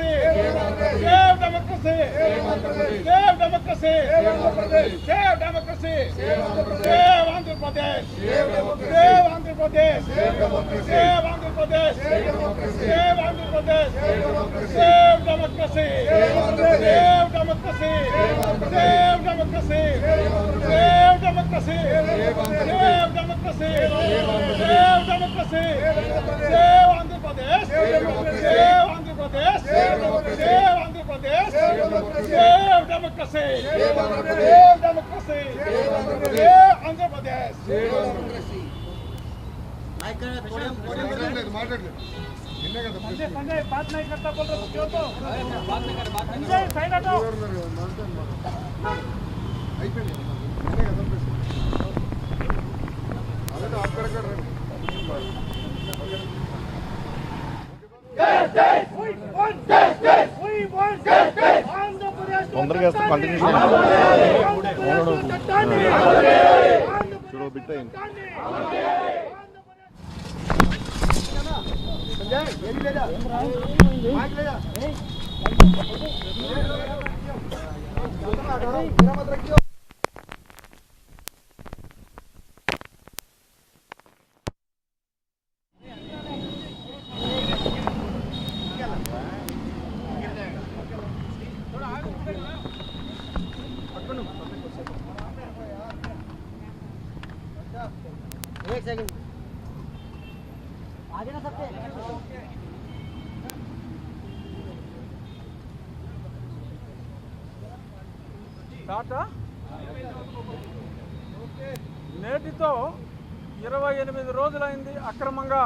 Save democracy! Save democracy! Save democracy! Save Andhra Pradesh! Save Andhra Pradesh! Save Andhra Pradesh! Save Andhra Pradesh! Save democracy! Save democracy! Save democracy! Save democracy! Save democracy! Save democracy! Save Andhra Pradesh! Save Andhra Pradesh! Save Andhra Pradesh! Save democracy! Save democracy! Save Andhra Pradesh! Sanjay बात नहीं करता बोल रहे क्यों तो Sanjay side हटो తొందరగా continue చూడ బిట్ అయింది एक सेकंड आगे ना सबसे టాటా నేటితో 28 రోజులైంది అక్రమంగా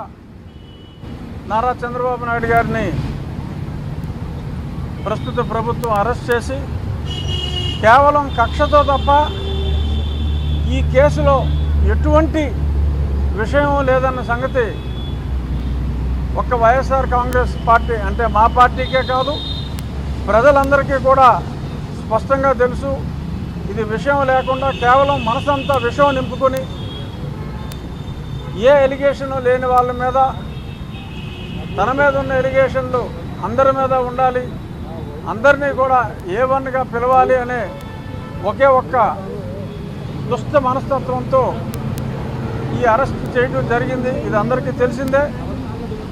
నారా చంద్రబాబు నాయుడు గారిని ప్రస్తుత ప్రభుత్వం అరెస్ట్ చేసి కేవలం కక్షతో తప్ప ఈ కేసులో ఎటువంటి విషయం లేదన్న సంగతి ఒక్క వైఎస్ఆర్ కాంగ్రెస్ పార్టీ అంటే మా పార్టీకే కాదు ప్రజలందరికీ కూడా స్పష్టంగా తెలుసు. ఇది విషయం లేకుండా కేవలం మనసంతా విషయం నింపుకొని ఏ ఎలిగేషన్ లేని వాళ్ళ మీద తన మీద ఉన్న ఎలిగేషన్లు అందరి మీద ఉండాలి, అందరినీ కూడా A1గా పిలవాలి అనే ఒకే ఒక్క దుష్ట మనస్తత్వంతో ఈ అరెస్ట్ చేయడం జరిగింది. ఇది అందరికీ తెలిసిందే.